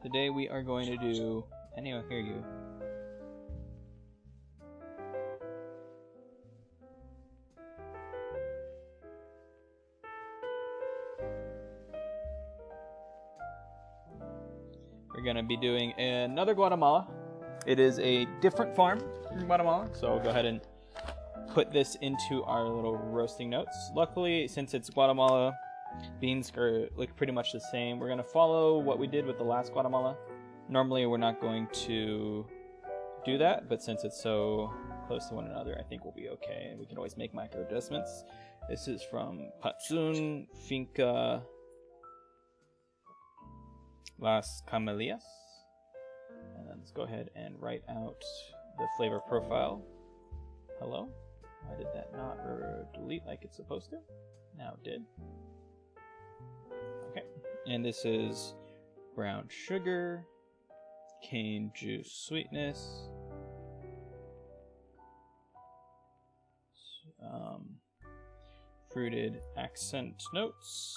Today we are going to do... Anyway, hear you. We're going to be doing another Guatemala. It is a different farm in Guatemala, so I'll go ahead and put this into our little roasting notes. Luckily, since it's Guatemala, beans look pretty much the same. We're going to follow what we did with the last Guatemala. Normally, we're not going to do that, but since it's so close to one another, I think we'll be okay. And we can always make micro adjustments. This is from Patsun Finca Las Camelias. And then let's go ahead and write out the flavor profile. Hello? Why did that not delete like it's supposed to? Now it did. Okay. And this is brown sugar, cane juice sweetness, fruited accent notes,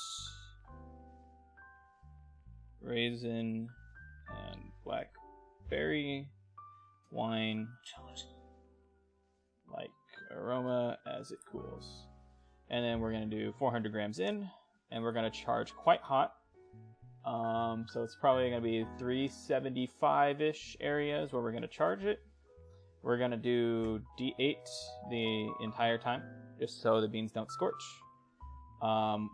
raisin and blackberry wine, like aroma as it cools. And then we're going to do 400 grams in, and we're going to charge quite hot. So it's probably going to be 375-ish areas where we're going to charge it. We're going to do D8 the entire time, just so the beans don't scorch.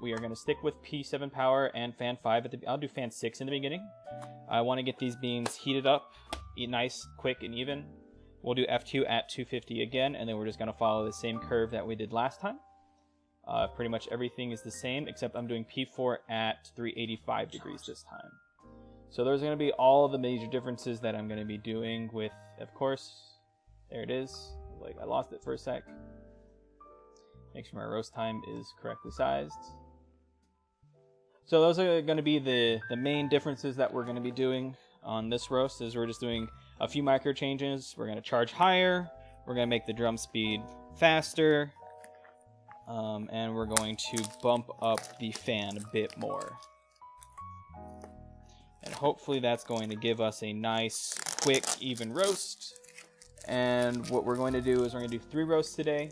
We are going to stick with P7 power and fan 5 at the... I'll do fan 6 in the beginning. I want to get these beans heated up, nice, quick, and even. We'll do F2 at 250 again, and then we're just going to follow the same curve that we did last time. Pretty much everything is the same, except I'm doing P4 at 385 degrees this time. So there's going to be all the major differences that I'm going to be doing with, of course, there it is. Like, I lost it for a sec. Make sure my roast time is correctly sized. So those are going to be the main differences that we're going to be doing on this roast, is we're just doing a few micro changes. We're going to charge higher. We're going to make the drum speed faster. And we're going to bump up the fan a bit more. And hopefully that's going to give us a nice, quick, even roast. And what we're going to do is we're going to do 3 roasts today.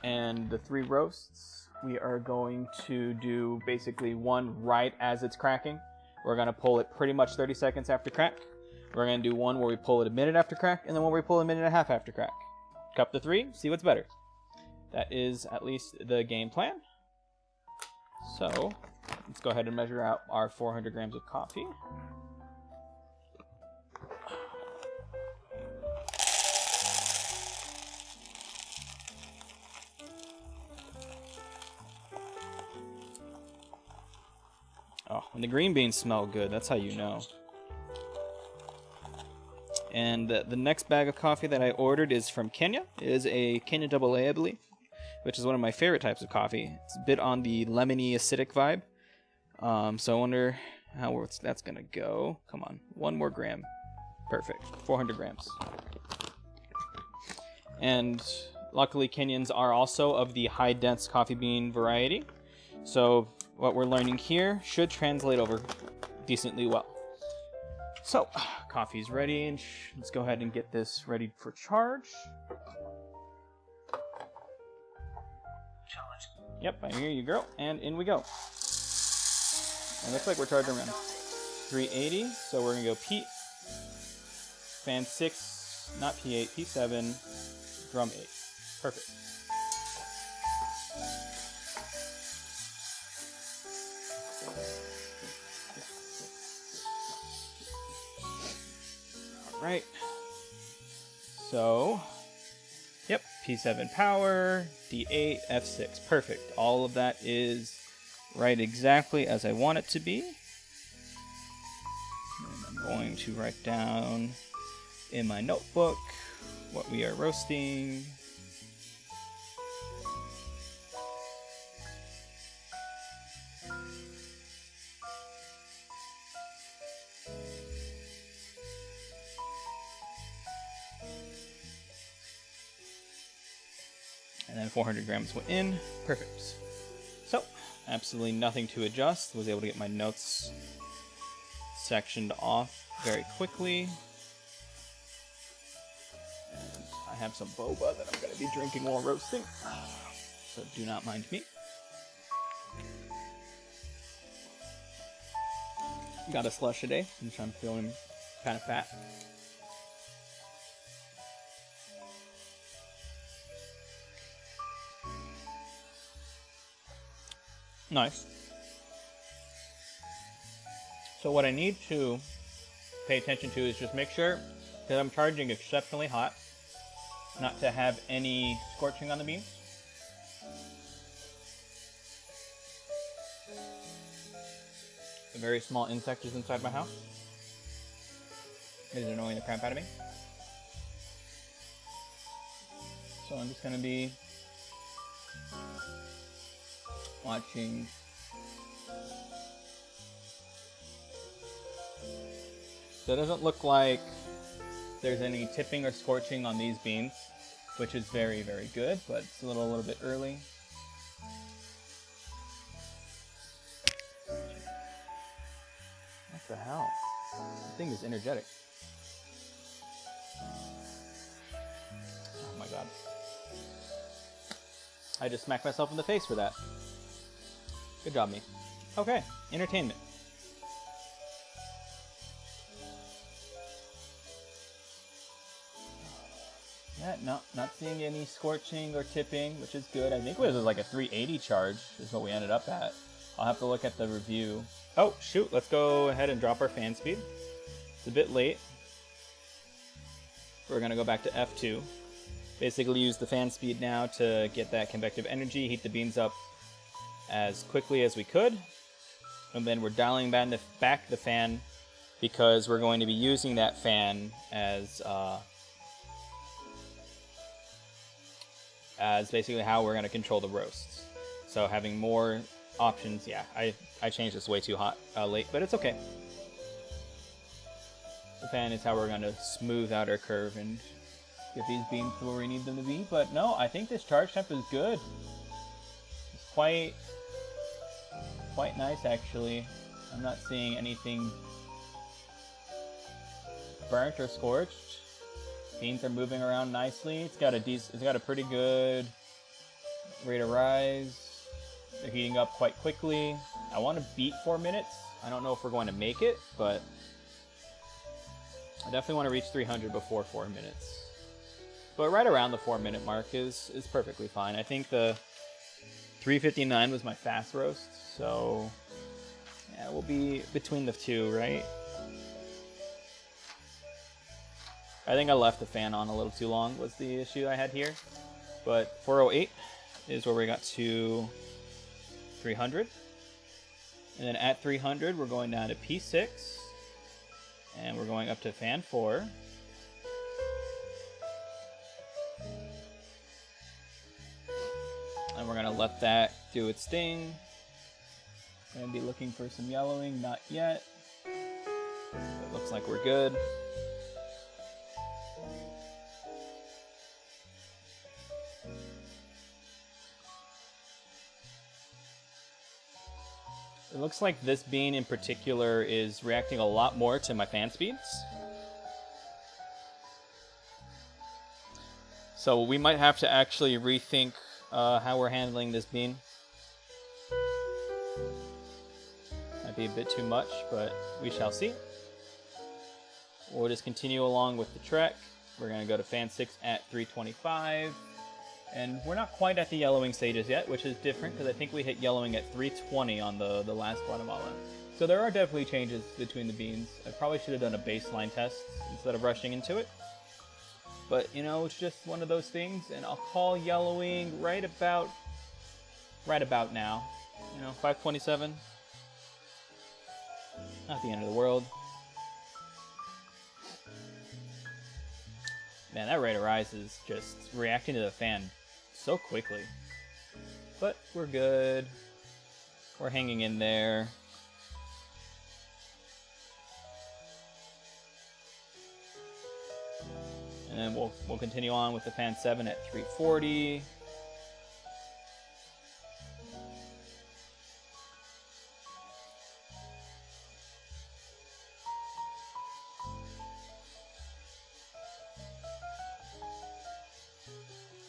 And the 3 roasts, we are going to do basically one right as it's cracking. We're going to pull it pretty much 30 seconds after crack. We're going to do one where we pull it a minute after crack, and then one where we pull it a minute and a half after crack. Cup the 3, see what's better. That is at least the game plan. So let's go ahead and measure out our 400 grams of coffee. Oh, and the green beans smell good, that's how you know. And the next bag of coffee that I ordered is from Kenya. It is a Kenya AA, I believe, which is one of my favorite types of coffee. It's a bit on the lemony acidic vibe. So I wonder how that's going to go. Come on, 1 more gram. Perfect, 400 grams. And luckily Kenyans are also of the high dense coffee bean variety. So what we're learning here should translate over decently well. So, coffee's ready, and let's go ahead and get this ready for charge. Yep, I hear you, girl, and in we go. And it looks like we're charging around 380, so we're gonna go P, fan 6, not P8, P7, drum 8. Perfect. Right. So, yep, P7 power, D8, F6. Perfect. All of that is right exactly as I want it to be. And I'm going to write down in my notebook what we are roasting. And then 400 grams went in. Perfect. So, absolutely nothing to adjust. Was able to get my notes sectioned off very quickly. And I have some boba that I'm going to be drinking while roasting, so do not mind me. Got a slush today, since I'm feeling kind of fat. Nice. So what I need to pay attention to is just make sure that I'm charging exceptionally hot, not to have any scorching on the beans. A very small insect is inside my house. It is annoying the crap out of me. So I'm just going to be watching. So it doesn't look like there's any tipping or scorching on these beans, which is very, very good, but it's a little bit early. What the hell? The thing is energetic. Oh my god. I just smacked myself in the face for that. Good job, me. Okay, entertainment. Yeah, no, not seeing any scorching or tipping, which is good. I think it was like a 380 charge is what we ended up at. I'll have to look at the review. Oh, shoot, let's go ahead and drop our fan speed. It's a bit late. We're going to go back to F2. Basically use the fan speed now to get that convective energy, heat the beans up as quickly as we could. And then we're dialing back the fan because we're going to be using that fan as basically how we're going to control the roasts. So having more options, yeah, I changed this way too late, but it's okay. The fan is how we're going to smooth out our curve and get these beans to where we need them to be. But no, I think this charge temp is good. It's quite nice, actually. I'm not seeing anything burnt or scorched. Beans are moving around nicely. It's got a pretty good rate of rise. They're heating up quite quickly. I want to beat 4 minutes. I don't know if we're going to make it, but I definitely want to reach 300 before 4 minutes. But right around the 4 minute mark is perfectly fine. I think the 359 was my fast roast, so yeah, we'll be between the two, right? I think I left the fan on a little too long was the issue I had here. But 408 is where we got to 300. And then at 300, we're going down to P6. And we're going up to fan 4. And we're going to let that do its thing. Going to be looking for some yellowing, not yet. It looks like we're good. It looks like this bean in particular is reacting a lot more to my fan speeds. So we might have to actually rethink how we're handling this bean. Might be a bit too much, but we shall see. We'll just continue along with the trek. We're going to go to fan 6 at 325. And we're not quite at the yellowing stages yet, which is different because I think we hit yellowing at 320 on the last Guatemala. So there are definitely changes between the beans. I probably should have done a baseline test instead of rushing into it. But, you know, it's just one of those things, and I'll call yellowing right about now. You know, 527. Not the end of the world. Man, that rate of rise is just reacting to the fan so quickly. But we're good. We're hanging in there. And then we'll continue on with the fan 7 at 340.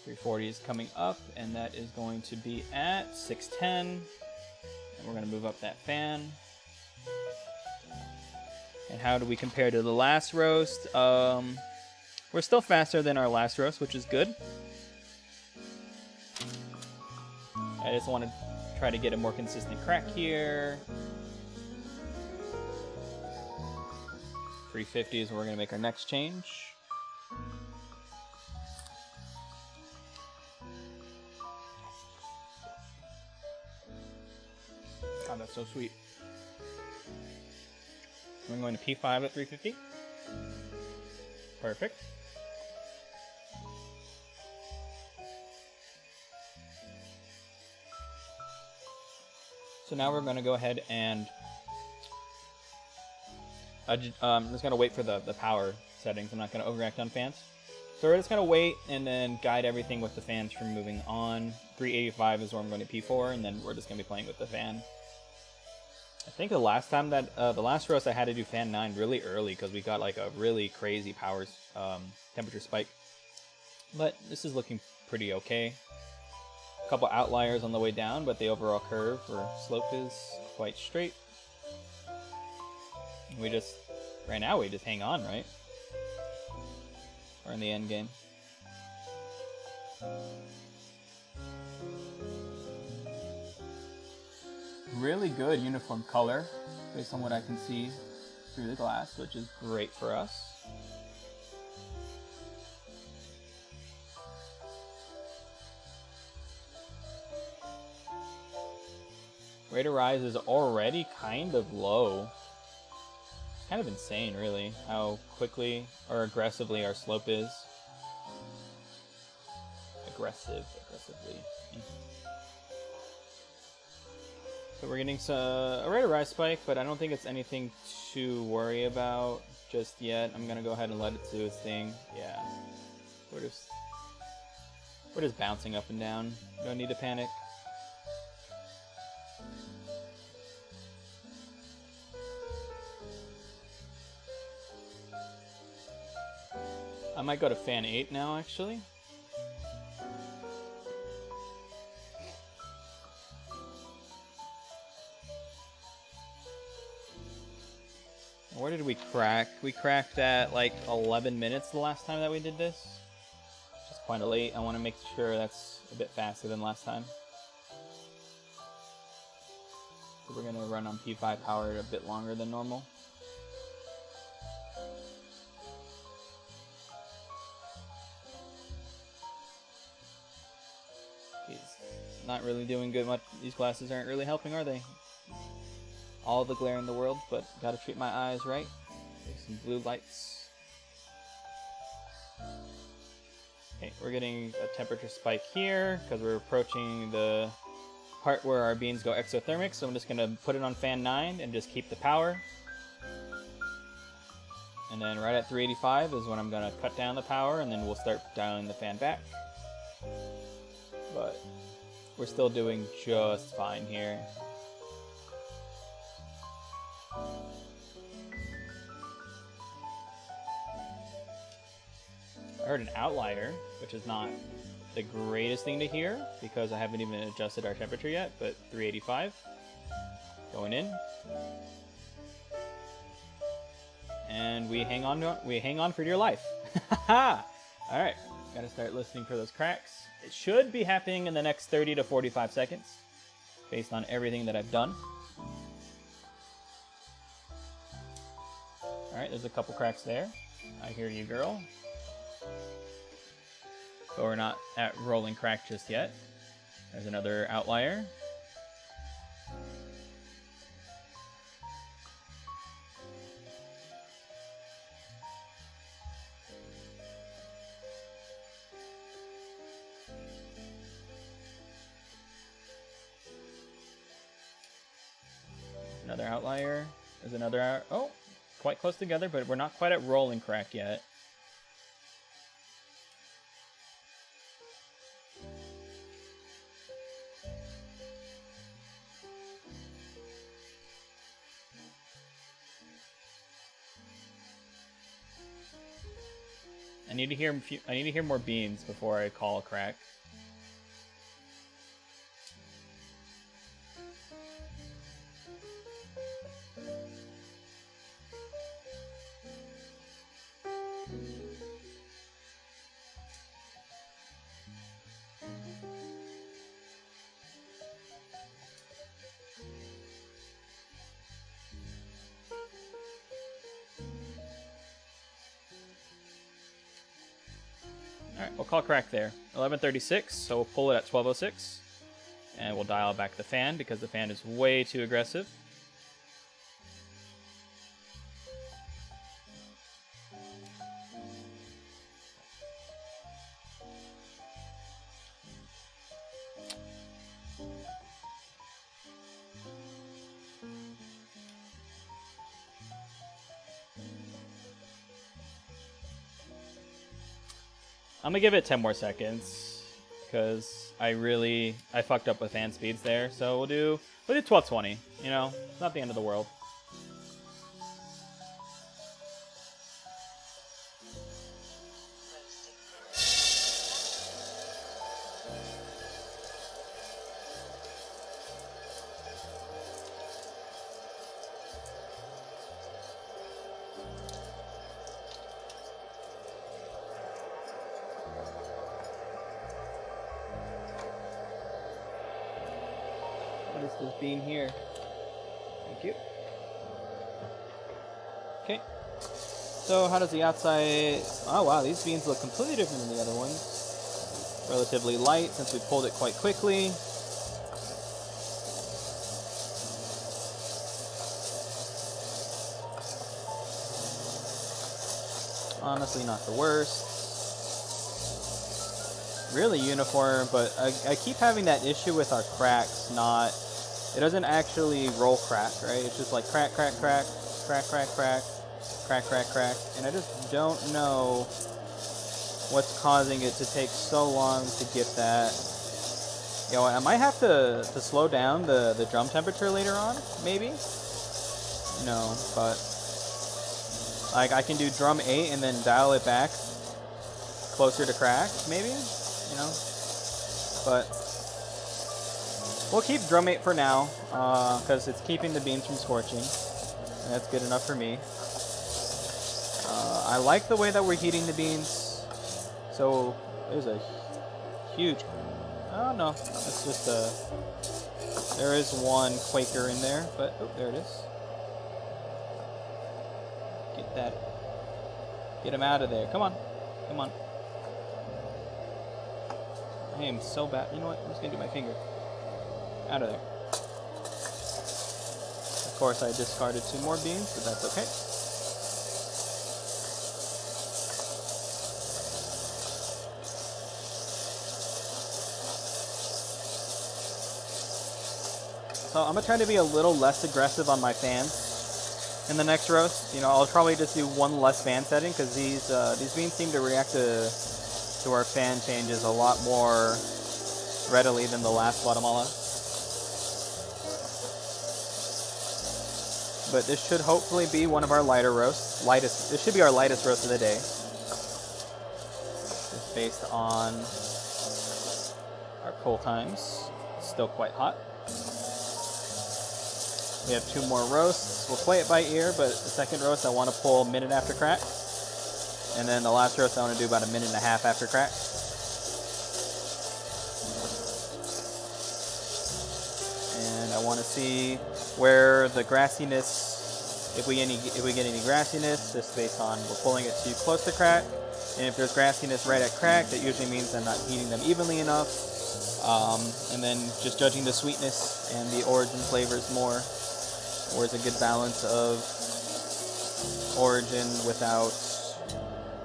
340 is coming up, and that is going to be at 610. And we're going to move up that fan. And how do we compare to the last roast? We're still faster than our last roast, which is good. I just want to try to get a more consistent crack here. 350 is where we're going to make our next change. Oh, that's so sweet. I'm going to P5 at 350. Perfect. So now we're going to go ahead and I'm just going to wait for the power settings. I'm not going to overact on fans. So we're just going to wait and then guide everything with the fans from moving on. 385 is where I'm going to P4, and then we're just going to be playing with the fan. I think the last time that, the last roast I had to do fan 9 really early because we got like a really crazy power temperature spike. But this is looking pretty okay. A couple outliers on the way down, but the overall curve or slope is quite straight. We just, right now we just hang on, right? We're in the end game. Really good uniform color based on what I can see through the glass, which is great for us. Rate of rise is already kind of low. It's kind of insane, really, how quickly or aggressively our slope is. Aggressively. So we're getting a rate of rise spike, but I don't think it's anything to worry about just yet. I'm gonna go ahead and let it do its thing. Yeah, we're just bouncing up and down. No need to panic. I might go to fan 8 now, actually. Where did we crack? We cracked at like 11 minutes the last time that we did this. Just kind of late. I want to make sure that's a bit faster than last time. So we're going to run on P5 power a bit longer than normal. He's not really doing good much. These glasses aren't really helping, are they? All the glare in the world, but gotta treat my eyes right. There's some blue lights. Okay, we're getting a temperature spike here because we're approaching the part where our beans go exothermic, so I'm just gonna put it on fan 9 and just keep the power. And then right at 385 is when I'm gonna cut down the power, and then we'll start dialing the fan back. But we're still doing just fine here. I heard an outlier, which is not the greatest thing to hear because I haven't even adjusted our temperature yet, but 385 going in. And we hang on for dear life. All right, gotta start listening for those cracks. It should be happening in the next 30 to 45 seconds based on everything that I've done. All right, there's a couple cracks there. I hear you, girl. But we're not at rolling crack just yet. There's another outlier. Another outlier. There's another oh, quite close together, but we're not quite at rolling crack yet. I need to hear more beans before I call a crack. Alright, we'll call crack there. 11:36, so we'll pull it at 12:06. And we'll dial back the fan because the fan is way too aggressive. I'm gonna give it 10 more seconds because I fucked up with fan speeds there. So we'll do 12:20. You know, it's not the end of the world. What is this bean here? Thank you. Okay. So how does the outside... Oh wow, these beans look completely different than the other ones. Relatively light since we pulled it quite quickly. Honestly, not the worst. Really uniform, but I keep having that issue with our cracks. It doesn't actually roll crack, right? It's just like crack, crack, crack, crack, crack, crack, crack, crack, crack, and I just don't know what's causing it to take so long to get that. You know, I might have to slow down the drum temperature later on, maybe. No, but like I can do drum 8 and then dial it back closer to crack, maybe. You know, but we'll keep drum 8 for now because it's keeping the beans from scorching, and that's good enough for me. I like the way that we're heating the beans. So there's a huge... Oh no, it's just a... There is one Quaker in there, but... Oh, there it is. Get that... Get him out of there. Come on. Come on. I am so bad. You know what? I'm just going to do my finger. Out of there. Of course, I discarded 2 more beans, but that's okay. So I'm going to try to be a little less aggressive on my fans in the next roast. You know, I'll probably just do 1 less fan setting because these beans seem to react to our fan changes a lot more readily than the last Guatemala. But this should hopefully be one of our lighter roasts. This should be our lightest roast of the day. Just based on our pull times. It's still quite hot. We have 2 more roasts. We'll play it by ear, but the second roast I want to pull a minute after crack. And then the last roast I want to do about a minute and a half after crack. And I want to see where the grassiness, if we get any grassiness, just based on we're pulling it too close to crack. And if there's grassiness right at crack, that usually means I'm not heating them evenly enough. And then just judging the sweetness and the origin flavors more. Where's a good balance of origin without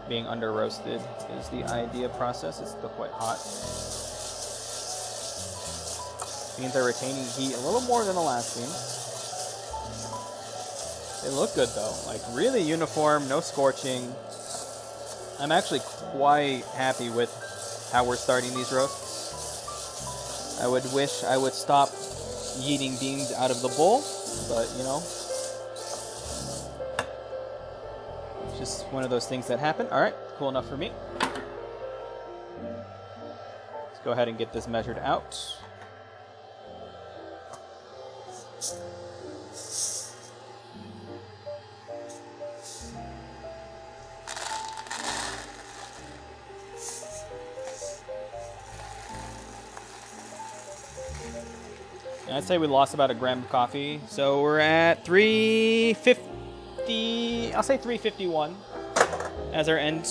being under roasted is the idea process. It's still quite hot. Beans are retaining heat a little more than the last beans. They look good though, like really uniform, no scorching. I'm actually quite happy with how we're starting these roasts. I would wish I would stop yeeting beans out of the bowl, but you know, just one of those things that happen. All right, cool enough for me. Let's go ahead and get this measured out. And I'd say we lost about a gram of coffee, so we're at 350. I'll say 351 as our end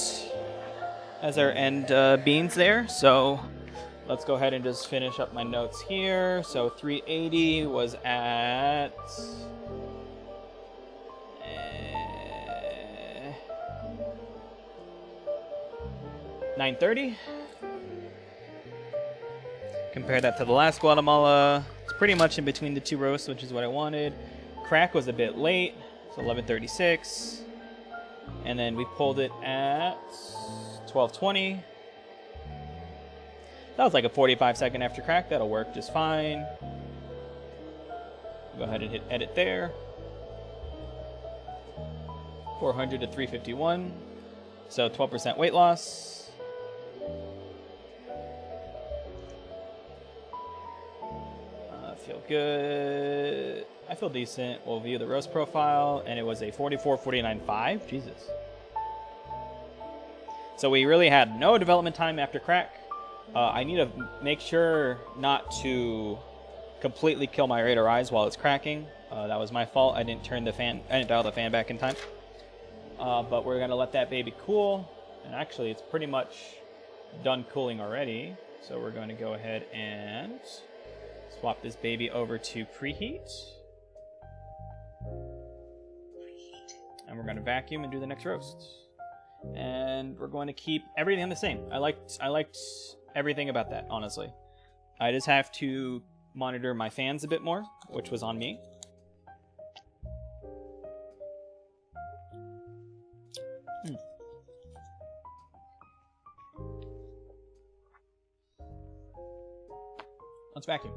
beans there. So let's go ahead and just finish up my notes here. So 380 was at 930. Compare that to the last Guatemala. It's pretty much in between the two roasts, which is what I wanted. Crack was a bit late, so 11:36. And then we pulled it at 12:20. That was like a 45-second after crack. That'll work just fine. Go ahead and hit edit there. 400 to 351. So 12% weight loss. Feel good. I feel decent. We'll view the roast profile, and it was a 44.49.5. Jesus. So we really had no development time after crack. I need to make sure not to completely kill my radar eyes while it's cracking. That was my fault. I didn't turn the fan. I didn't dial the fan back in time. But we're gonna let that baby cool. And actually, it's pretty much done cooling already. So we're going to go ahead and swap this baby over to preheat. And we're going to vacuum and do the next roast. And we're going to keep everything the same. I liked everything about that, honestly. I just have to monitor my fans a bit more, which was on me. Let's vacuum.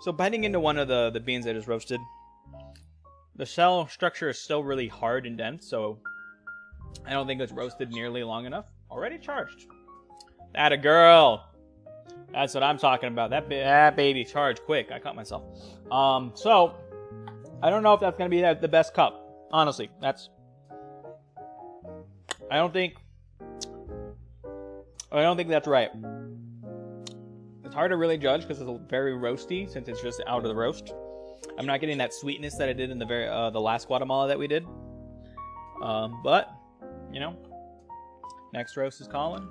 So biting into one of the beans I just roasted, the shell structure is still really hard and dense, so I don't think it's roasted nearly long enough. Already charged. Atta girl. That's what I'm talking about. That baby charged quick. I caught myself. So I don't know if that's gonna be the best cup. Honestly, I don't think that's right. It's hard to really judge because it's very roasty since it's just out of the roast. I'm not getting that sweetness that I did in the last Guatemala that we did. But you know, next roast is calling.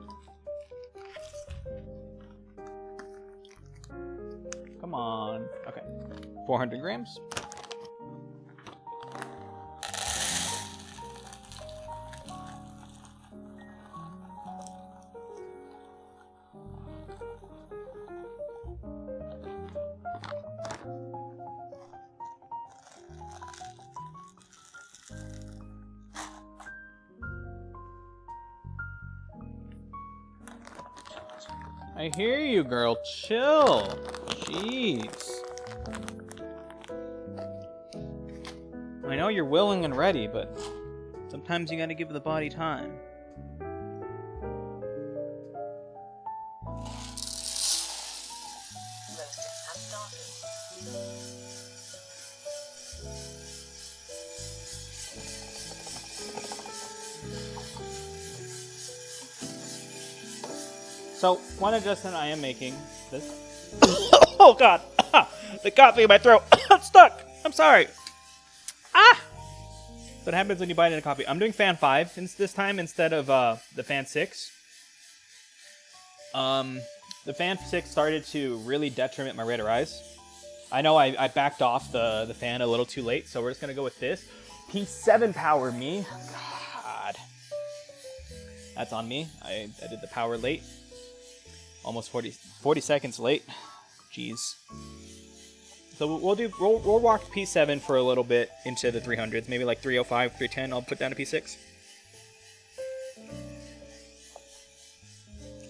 Come on. Okay, 400 grams. I hear you, girl. Chill. Jeez. I know you're willing and ready, but sometimes you gotta give the body time. Roasting has started. So one adjustment I am making. This. Oh God! The coffee in my throat. I'm stuck. I'm sorry. Ah! What happens when you bite into coffee? I'm doing fan 5 this time instead of the fan 6. The fan 6 started to really detriment my rate of rise. I know I backed off the fan a little too late, so we're just gonna go with this. P7 power me. God. That's on me. I did the power late. Almost 40 seconds late. Jeez. So we'll walk P7 for a little bit into the 300s, maybe like 305, 310. I'll put down to P6.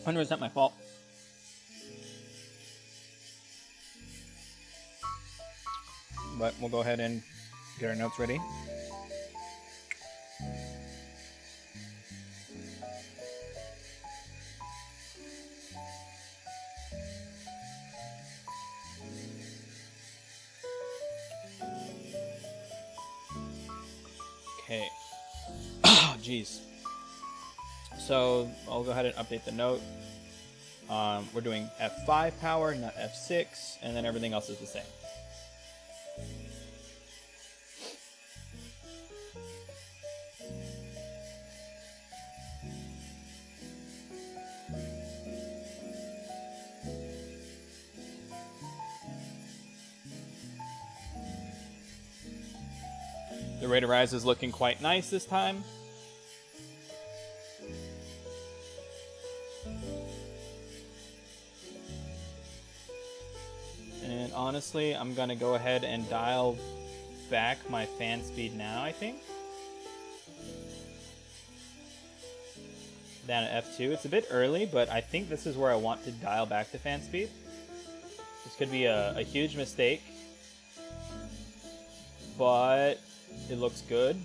100% my fault. But we'll go ahead and get our notes ready. Okay. Oh, jeez. So I'll go ahead and update the note. We're doing F5 power, not F6, and then everything else is the same. The rate of rise is looking quite nice this time. And honestly, I'm going to go ahead and dial back my fan speed now, I think. Down at F2. It's a bit early, but I think this is where I want to dial back the fan speed. This could be a huge mistake, but it looks good.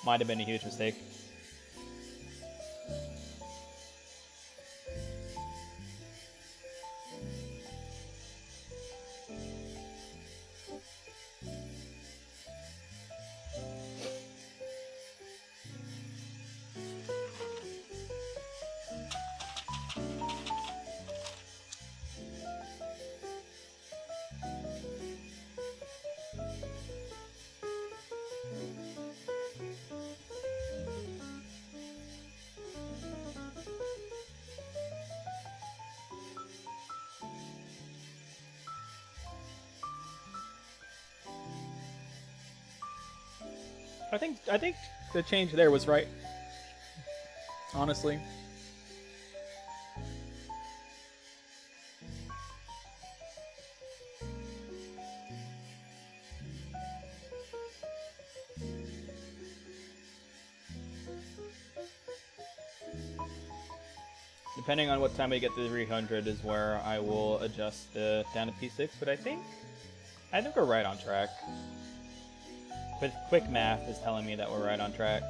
Might have been a huge mistake. I think the change there was right. Honestly. Depending on what time we get to 300 is where I will adjust the down to P6, but I think we're right on track. Quick math is telling me that we're right on track.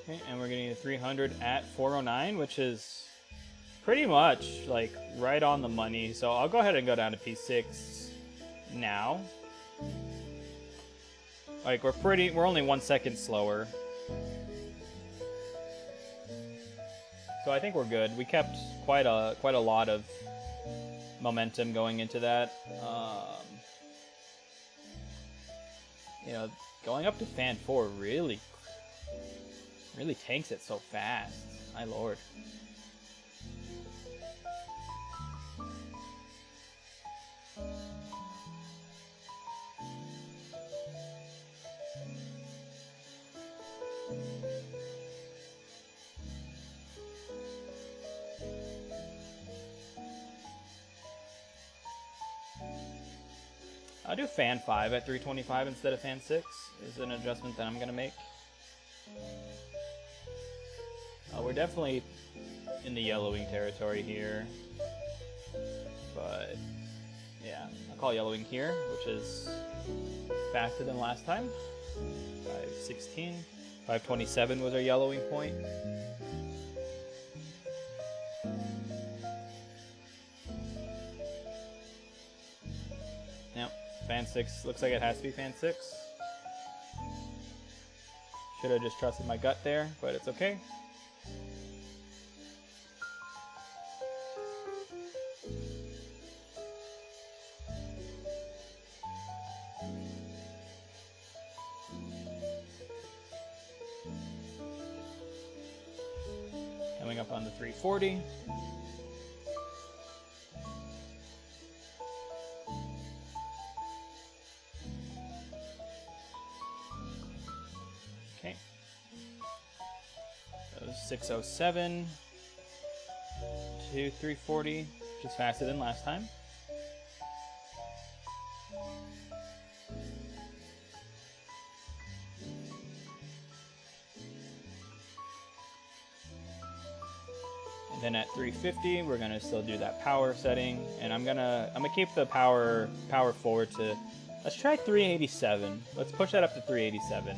Okay, and we're getting the 300 at 409, which is pretty much like right on the money. So I'll go ahead and go down to P6 now. Like we're only 1 second slower. So I think we're good. We kept quite a lot of momentum going into that. You know, going up to fan 4 really tanks it so fast. My lord. I'll do fan 5 at 325 instead of fan 6 is an adjustment that I'm going to make. We're definitely in the yellowing territory here. But, yeah. I'll call yellowing here, which is faster than last time. 516. 527 was our yellowing point. Yep, fan 6. Looks like it has to be fan 6. Should have just trusted my gut there, but it's okay. Coming up on the 340. Okay. So 607 to 340, which is faster than last time. And then at 350, we're gonna still do that power setting, and I'm gonna keep the power forward to, let's try 387. Let's push that up to 387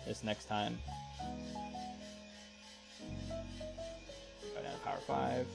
this next time. Go down to power 5.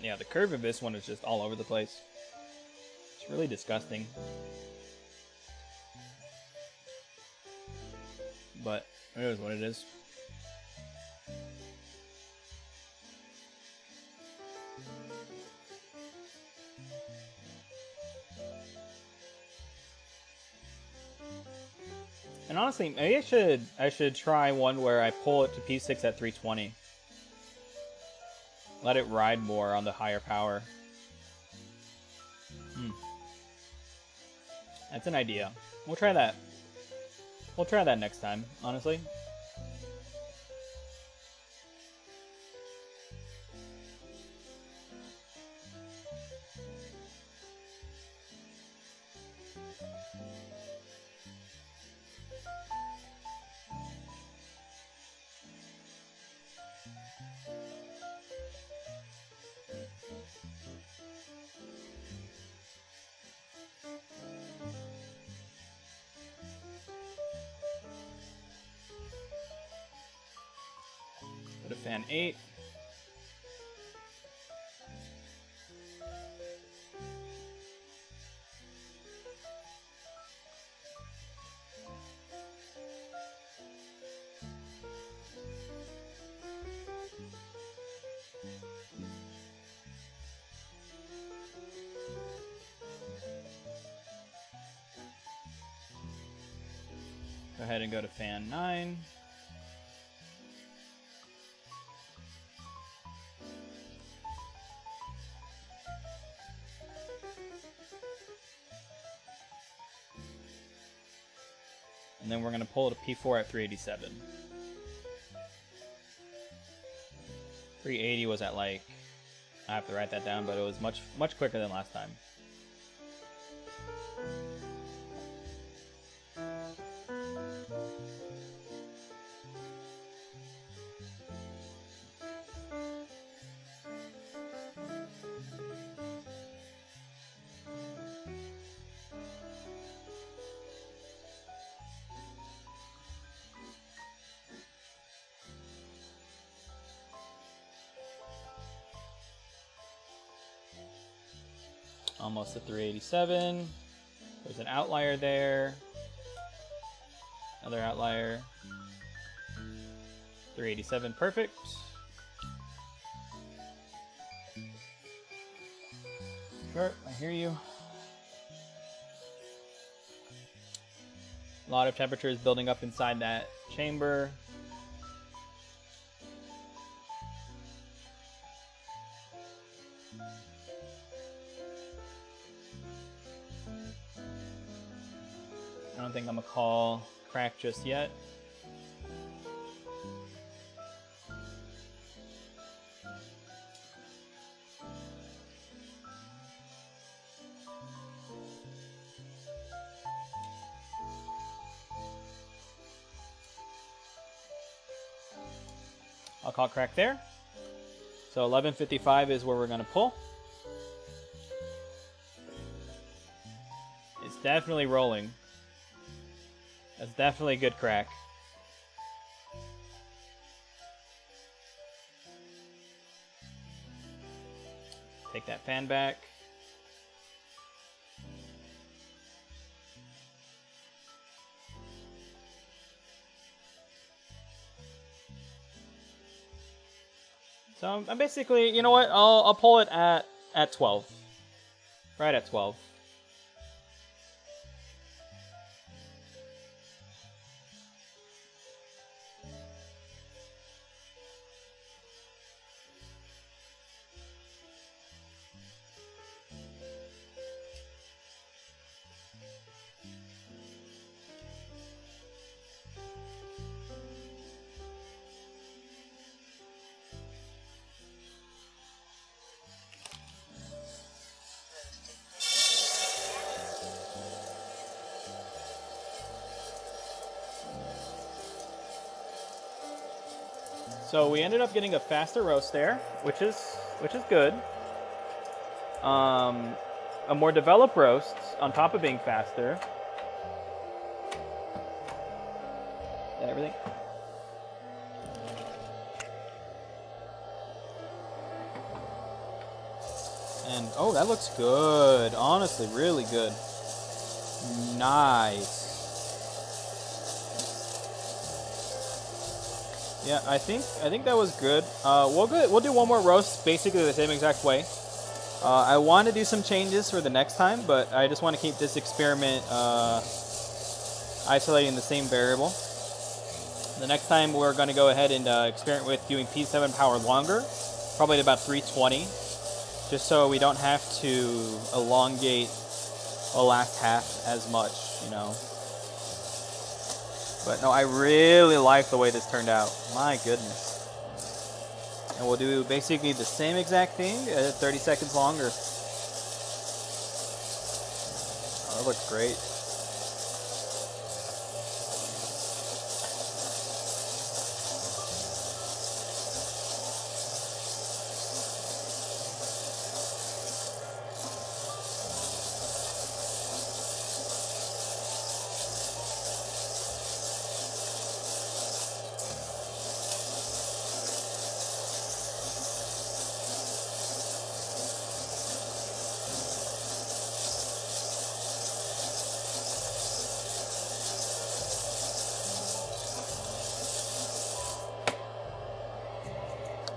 Yeah, the curve of this one is just all over the place. It's really disgusting. But it is what it is. And honestly, maybe I should try one where I pull it to P6 at 320. Let it ride more on the higher power. That's an idea. We'll try that. We'll try that next time, honestly. Go to fan 8. Go ahead and go to fan 9. And then we're going to pull it to P4 at 387. 380 was at like, I have to write that down, but it was much quicker than last time. Almost to 387. There's an outlier there. Another outlier. 387, perfect. Sure, I hear you. A lot of temperature is building up inside that chamber. I don't think I'm gonna call crack just yet. I'll call crack there. So 11:55 is where we're gonna pull. It's definitely rolling. That's definitely a good crack. Take that fan back. So I'm basically, you know what? I'll pull it at 12. Right at 12. So we ended up getting a faster roast there, which is good. A more developed roast on top of being faster. Is that everything? And oh, that looks good. Honestly, really good. Nice. Yeah, I think that was good. We'll do one more roast, basically the same exact way. I want to do some changes for the next time, but I just want to keep this experiment isolating the same variable. The next time we're going to go ahead and experiment with doing P7 power longer, probably at about 320, just so we don't have to elongate the last half as much, you know. But no, I really like the way this turned out. My goodness. And we'll do basically the same exact thing at 30 seconds longer. Oh, that looks great.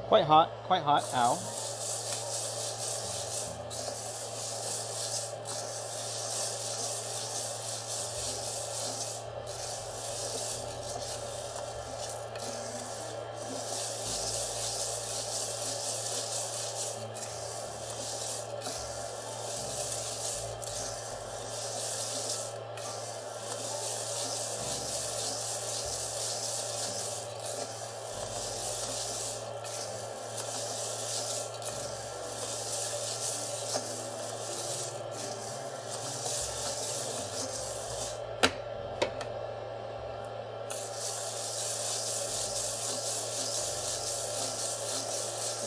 Quite hot, ow.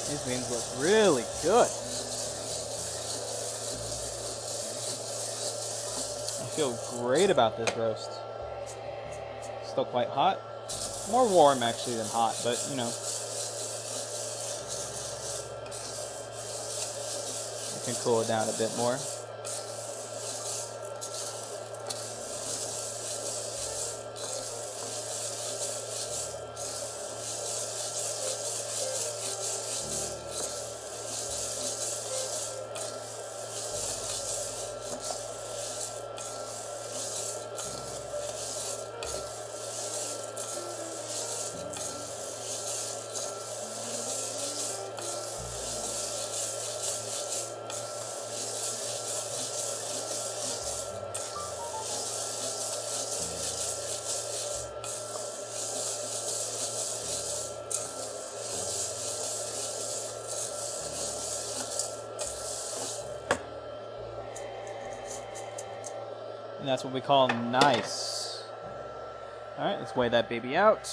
These beans look really good. I feel great about this roast. Still quite hot. More warm actually than hot, but you know. I can cool it down a bit more. And that's what we call nice. Alright, let's weigh that baby out.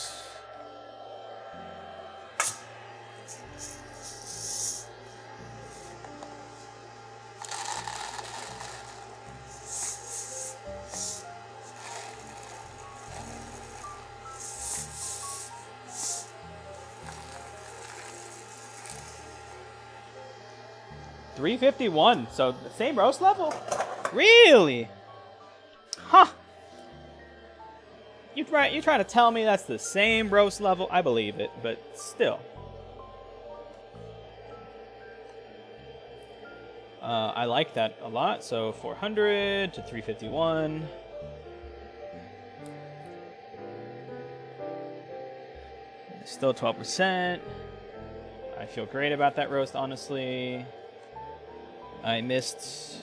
$351, so the same roast level? Really? Huh. You trying to tell me that's the same roast level? I believe it, but still. I like that a lot, so 400 to 351. Still 12%. I feel great about that roast, honestly. I missed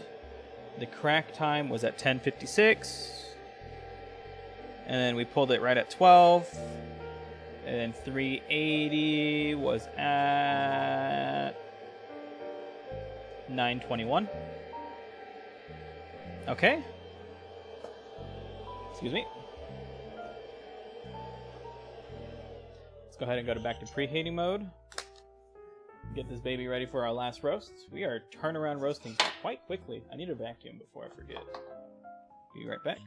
the crack time was at 10:56, and then we pulled it right at 12, and then 380 was at 9:21. Okay. Excuse me. Let's go ahead and go back to preheating mode. Get this baby ready for our last roast. We are turnaround roasting quite quickly. I need a vacuum before I forget. Be right back.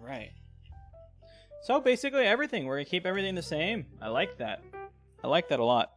Right. So basically everything. We're going to keep everything the same. I like that. I like that a lot.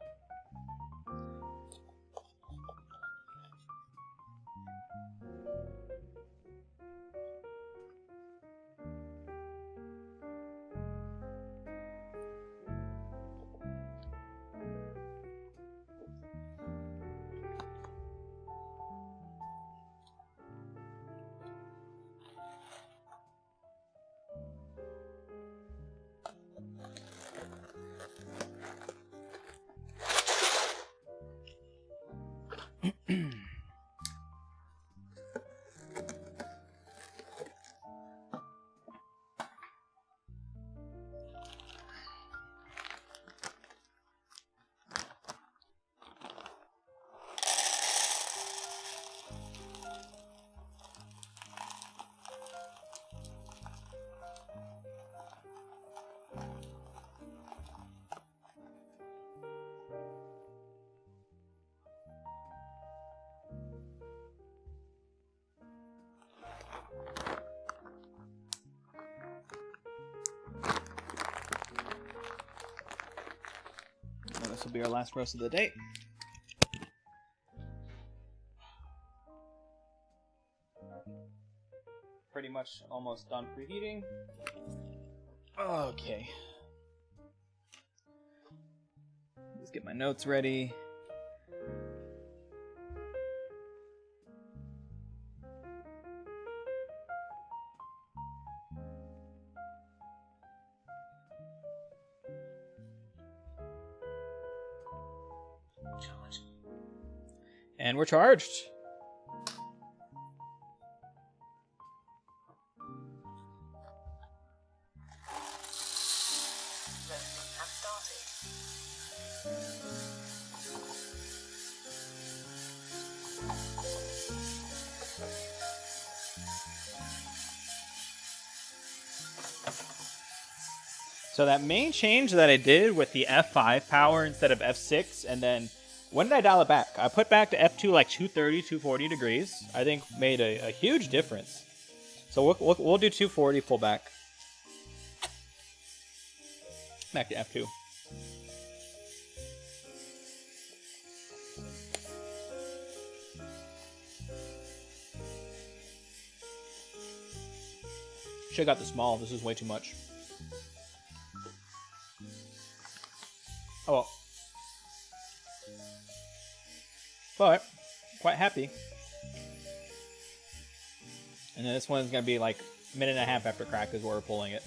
This will be our last roast of the day. Pretty much almost done preheating. Okay. Let's get my notes ready. And we're charged. So that main change that I did with the F5 power instead of F6, and then when did I dial it back? I put back to F2 like 230, 240 degrees. I think made a huge difference. So we'll do 240 full back. Back to F2. Should've got the small. This is way too much. Oh well. But, quite happy. And then this one's going to be like a minute and a half after crack is where we're pulling it.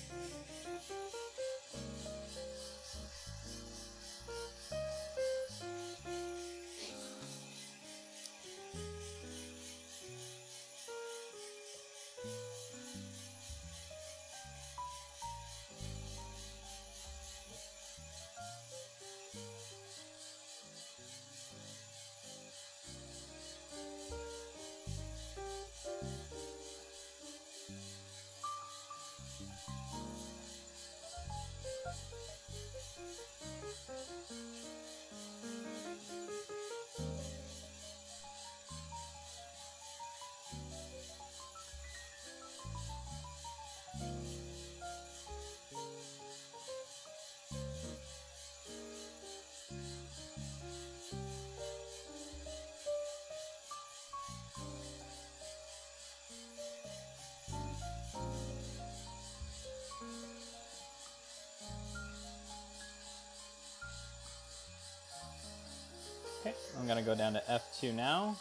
I'm gonna go down to F2 now.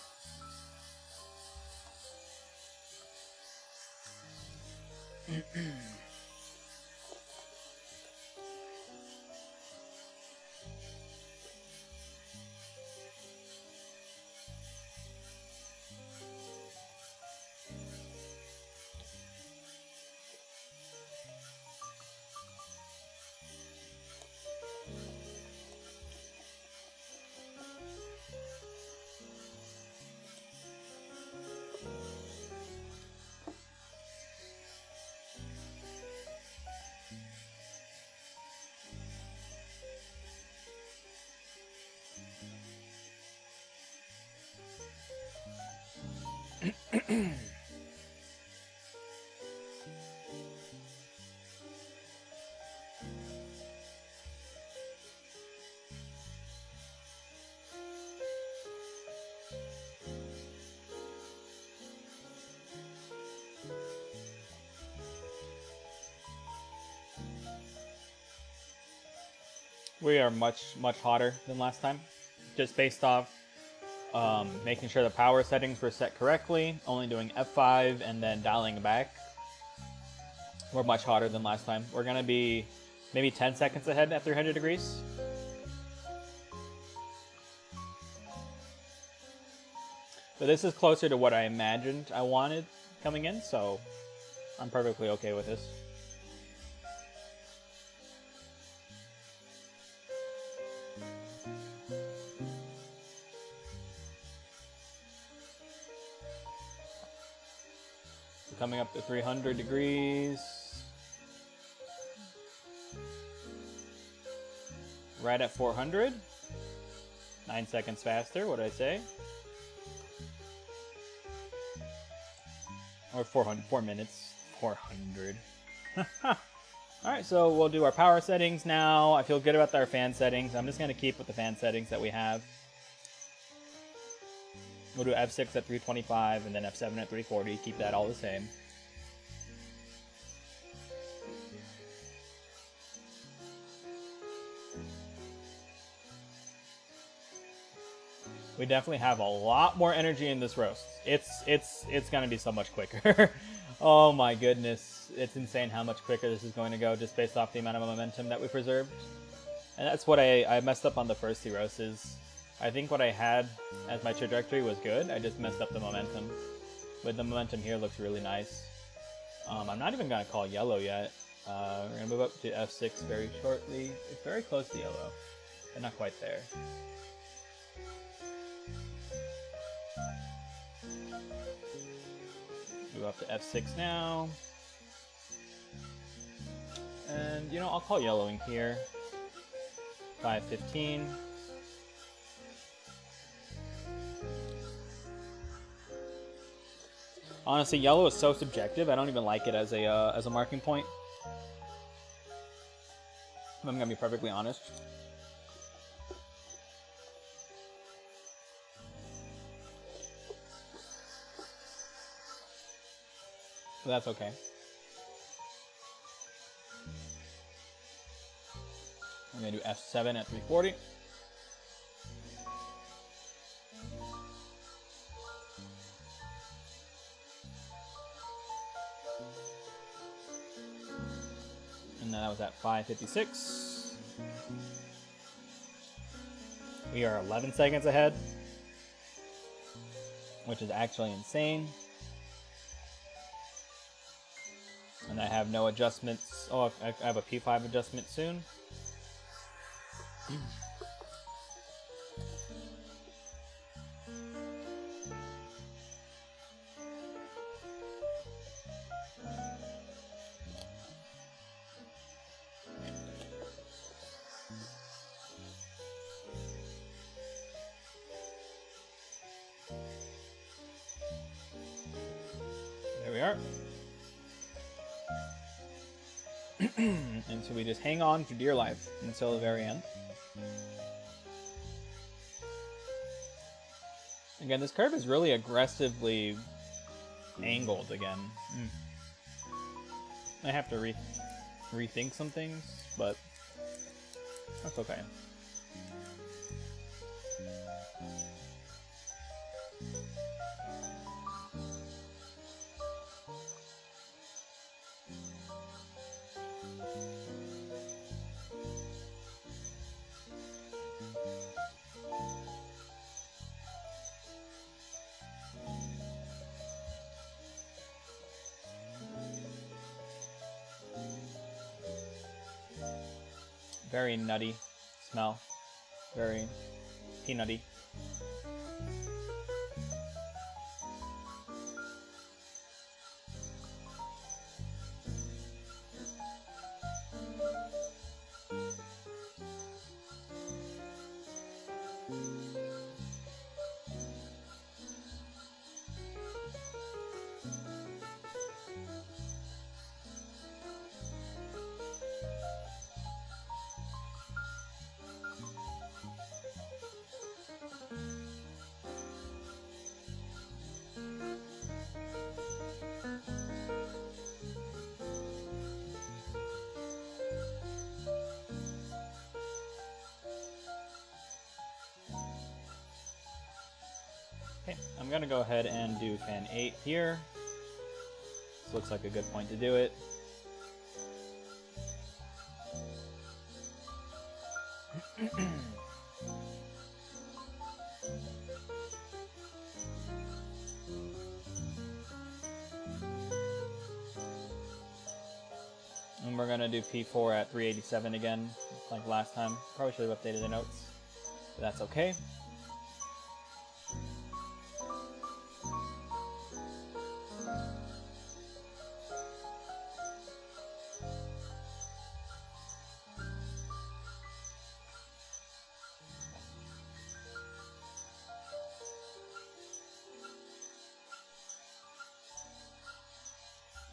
We are much hotter than last time, just based off making sure the power settings were set correctly, only doing F5 and then dialing back. We're much hotter than last time. We're gonna be maybe 10 seconds ahead at 300 degrees. But this is closer to what I imagined I wanted coming in, so I'm perfectly okay with this. Coming up to 300 degrees. Right at 400. 9 seconds faster, what did I say? Or 400, 4 minutes. 400. Alright, so we'll do our power settings now. I feel good about our fan settings. I'm just going to keep with the fan settings that we have. We'll do F6 at 325 and then F7 at 340. Keep that all the same. We definitely have a lot more energy in this roast. It's gonna be so much quicker. Oh my goodness. It's insane how much quicker this is going to go just based off the amount of momentum that we preserved. And that's what I messed up on the first two roasts is I think what I had as my trajectory was good. I just messed up the momentum. But the momentum here looks really nice. I'm not even going to call yellow yet. We're going to move up to F6 very shortly. It's very close to yellow, but not quite there. Move up to F6 now. And, you know, I'll call yellowing here. 5:15. Honestly, yellow is so subjective. I don't even like it as a marking point. I'm gonna be perfectly honest. But that's okay. I'm gonna do F7 at 340. And that was at 5:56. We are 11 seconds ahead, which is actually insane. And I have no adjustments. Oh, I have a P5 adjustment soon. There we are. And so we just hang on for dear life until the very end. Again, this curve is really aggressively angled again. I have to rethink some things, but that's okay. Very nutty smell. Very peanutty. Okay, I'm gonna go ahead and do fan 8 here. This looks like a good point to do it. And we're gonna do P4 at 387 again, like last time. Probably should have updated the notes, but that's okay.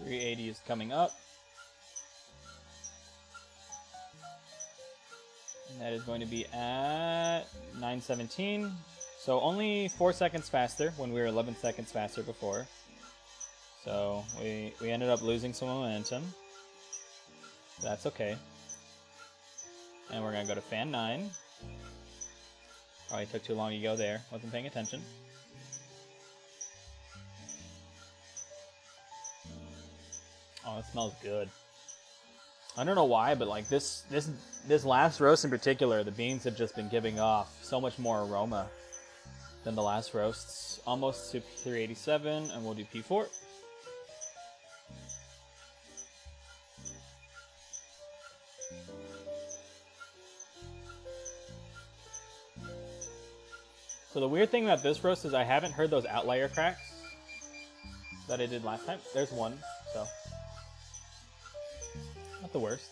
.380 is coming up. And that is going to be at 917. So only 4 seconds faster when we were 11 seconds faster before. So we ended up losing some momentum. That's okay. And we're going to go to fan 9. Probably took too long to go there. Wasn't paying attention. Oh, it smells good. I don't know why, but like this last roast in particular, the beans have just been giving off so much more aroma than the last roasts. Almost to 387, and we'll do P4. So the weird thing about this roast is I haven't heard those outlier cracks that I did last time. There's one, so not the worst.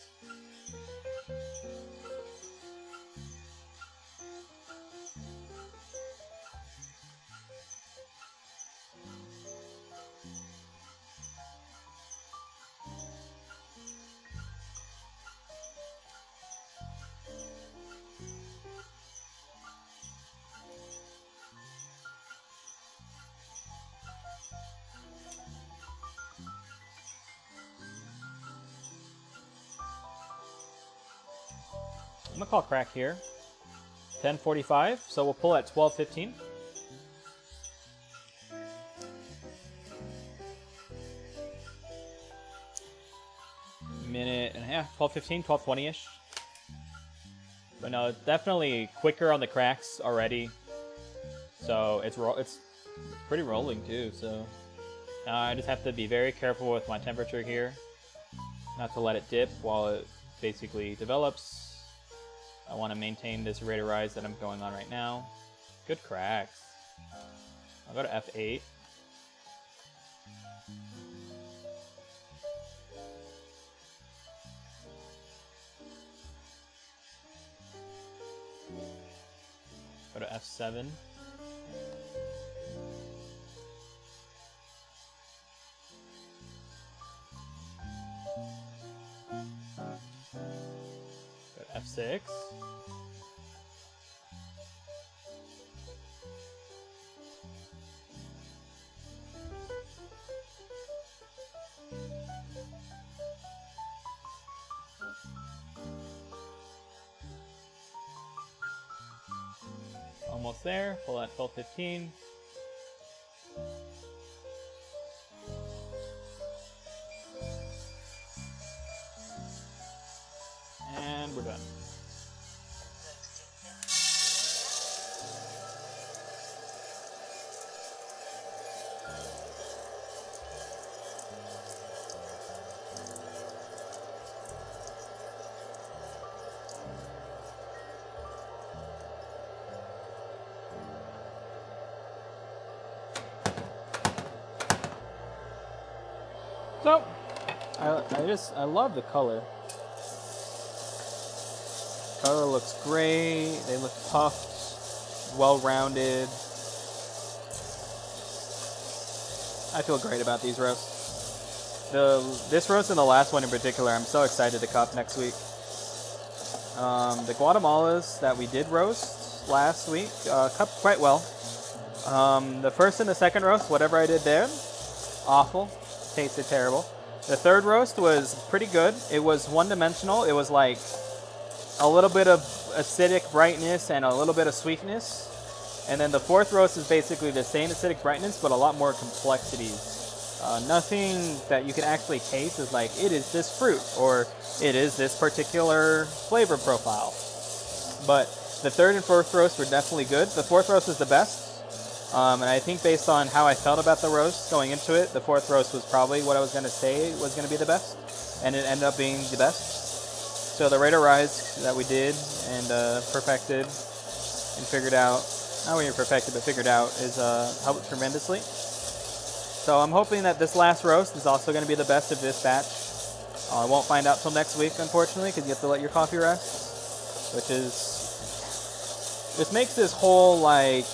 I'm gonna call crack here. 10:45, so we'll pull at 12:15. Minute and a half, 12:15, 12:20-ish. But no, it's definitely quicker on the cracks already. So it's pretty rolling too. So I just have to be very careful with my temperature here, not to let it dip while it basically develops. I want to maintain this rate of rise that I'm going on right now. Good cracks. I'll go to F8. Go to F7. Go to F6. Almost there. Pull at 12:15. And we're done. So, I love the color. Color looks great. They look puffed, well-rounded. I feel great about these roasts. This roast and the last one in particular, I'm so excited to cup next week. The Guatemalas that we did roast last week cupped quite well. The first and the second roast, whatever I did there, awful. Tasted terrible. The third roast was pretty good. It was one-dimensional. It was like a little bit of acidic brightness and a little bit of sweetness. And then the fourth roast is basically the same acidic brightness, but a lot more complexities. Nothing that you can actually taste is like, it is this fruit, or it is this particular flavor profile. But the third and fourth roast were definitely good. The fourth roast was the best. And I think based on how I felt about the roast going into it, the fourth roast was probably what I was going to say was going to be the best. And it ended up being the best. So the Raider Rise that we did and perfected and figured out, not really perfected, but figured out, is helped tremendously. So I'm hoping that this last roast is also going to be the best of this batch. I won't find out till next week, unfortunately, because you have to let your coffee rest, which is, this makes this whole like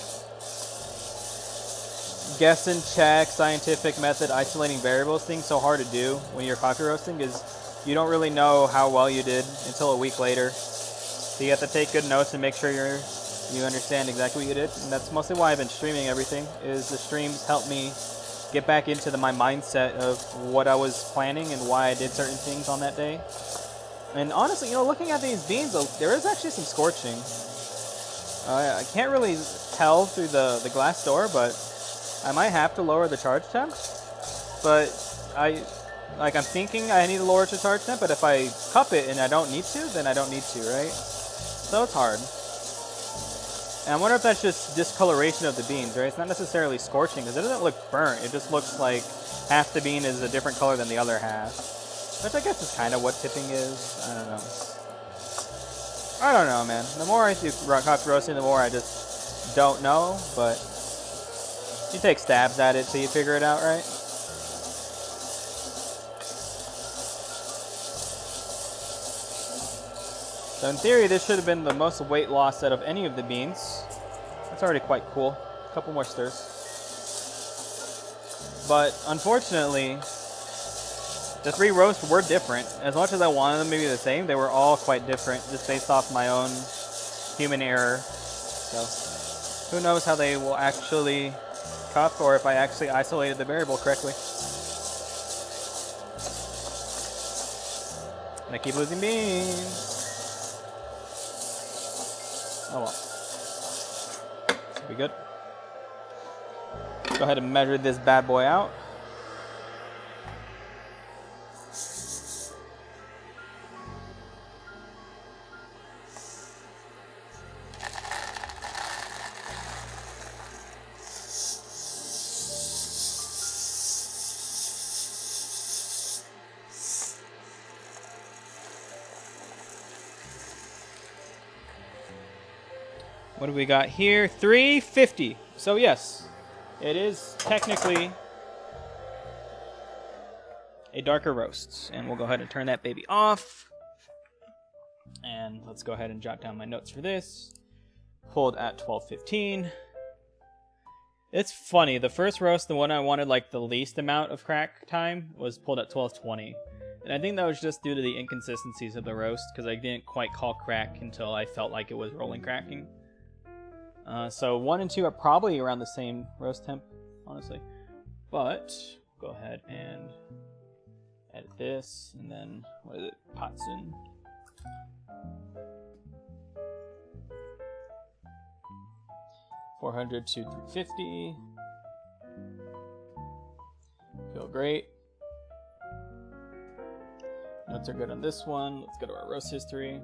guess and check scientific method isolating variables thing so hard to do when you're coffee roasting, because you don't really know how well you did until a week later. So you have to take good notes and make sure you understand exactly what you did. And that's mostly why I've been streaming everything, is the streams help me get back into my mindset of what I was planning and why I did certain things on that day. And honestly, looking at these beans, there is actually some scorching. I can't really tell through the glass door, but I might have to lower the charge temp. But I'm thinking I need to lower the charge temp, but if I cup it and I don't need to, then I don't need to, right? So it's hard. And I wonder if that's just discoloration of the beans, right? It's not necessarily scorching, because it doesn't look burnt. It just looks like half the bean is a different color than the other half. Which I guess is kind of what tipping is. I don't know, man. The more I do coffee roasting, the more I just don't know. But you take stabs at it till you figure it out, right? So in theory, this should have been the most weight loss out of any of the beans. That's already quite cool. A couple more stirs. But unfortunately, the three roasts were different. As much as I wanted them to be the same, they were all quite different, just based off my own human error. So who knows how they will actually cup, or if I actually isolated the variable correctly. And I keep losing beans. Oh well. Should be good. Let's go ahead and measure this bad boy out. What do we got here? 350. So yes, it is technically a darker roast. And we'll go ahead and turn that baby off. And let's go ahead and jot down my notes for this. Pulled at 12:15. It's funny, the first roast, the one I wanted like the least amount of crack time, was pulled at 12:20. And I think that was just due to the inconsistencies of the roast, because I didn't quite call crack until I felt like it was rolling cracking. So 1 and 2 are probably around the same roast temp, honestly. But go ahead and edit this, and then what is it? Patsun. $400 to $350. Feel great. Notes are good on this one. Let's go to our roast history.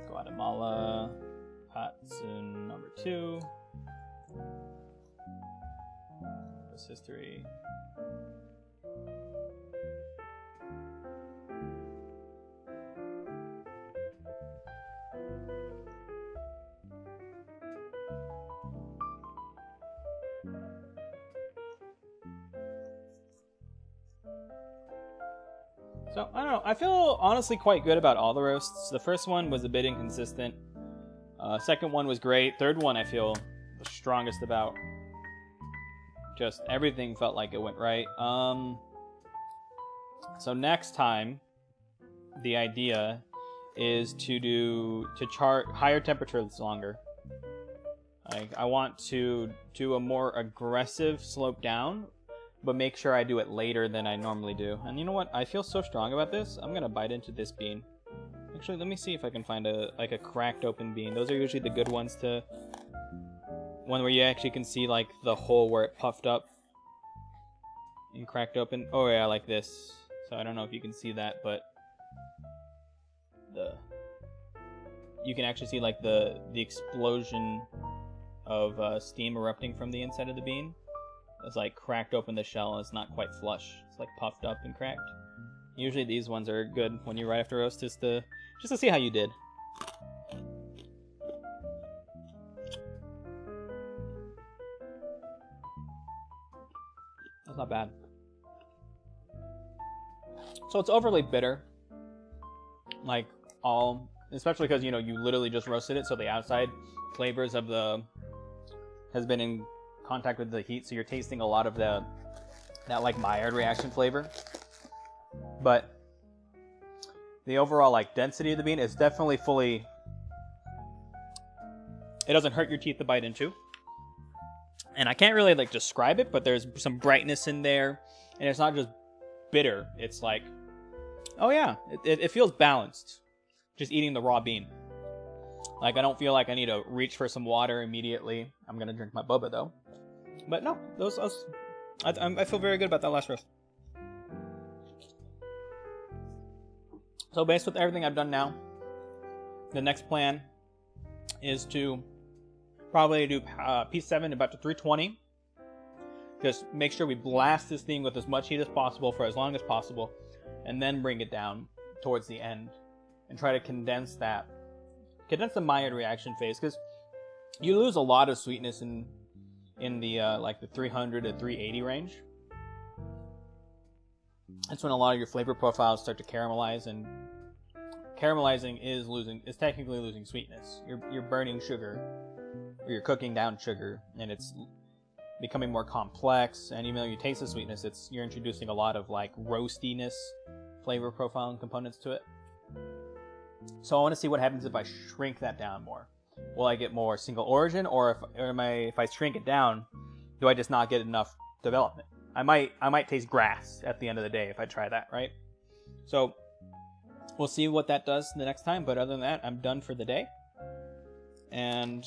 Guatemala, Patsun number 2. Roast history. So, I don't know. I feel honestly quite good about all the roasts. The first one was a bit inconsistent. Second one was great. Third one I feel the strongest about. Just everything felt like it went right. So next time, the idea is to chart higher temperatures longer. Like, I want to do a more aggressive slope down, but make sure I do it later than I normally do. And you know what? I feel so strong about this. I'm gonna bite into this bean. Actually, let me see if I can find a cracked open bean. Those are usually the good ones to... One where you actually can see like the hole where it puffed up and cracked open. Oh yeah, like this. So I don't know if you can see that, but you can actually see like the explosion of steam erupting from the inside of the bean. It's like cracked open the shell and it's not quite flush. It's like puffed up and cracked. Usually these ones are good when you right after roast, just to see how you did. That's not bad. So it's overly bitter. Like especially because you literally just roasted it, so the outside flavors of has been in contact with the heat, so you're tasting a lot of that like Maillard reaction flavor. But the overall like density of the bean is definitely fully. It doesn't hurt your teeth to bite into, and I can't really like describe it, but there's some brightness in there, and it's not just bitter. It's like, oh yeah, it feels balanced. Just eating the raw bean. Like, I don't feel like I need to reach for some water immediately. I'm gonna drink my boba though. But no, I feel very good about that last roast. So based with everything I've done now, the next plan is to probably do piece 7 about to 320. Just make sure we blast this thing with as much heat as possible for as long as possible, and then bring it down towards the end and try to condense the Maillard reaction phase, because you lose a lot of sweetness in the like the 300 to 380 range. That's when a lot of your flavor profiles start to caramelize, and caramelizing is technically losing sweetness. You're burning sugar, or you're cooking down sugar, and it's becoming more complex. And even though you taste the sweetness, you're introducing a lot of like roastiness flavor profile and components to it. So I want to see what happens if I shrink that down more. Will I get more single origin, or if I shrink it down, do I just not get enough development? I might taste grass at the end of the day if I try that, right? So we'll see what that does the next time. But other than that, I'm done for the day. And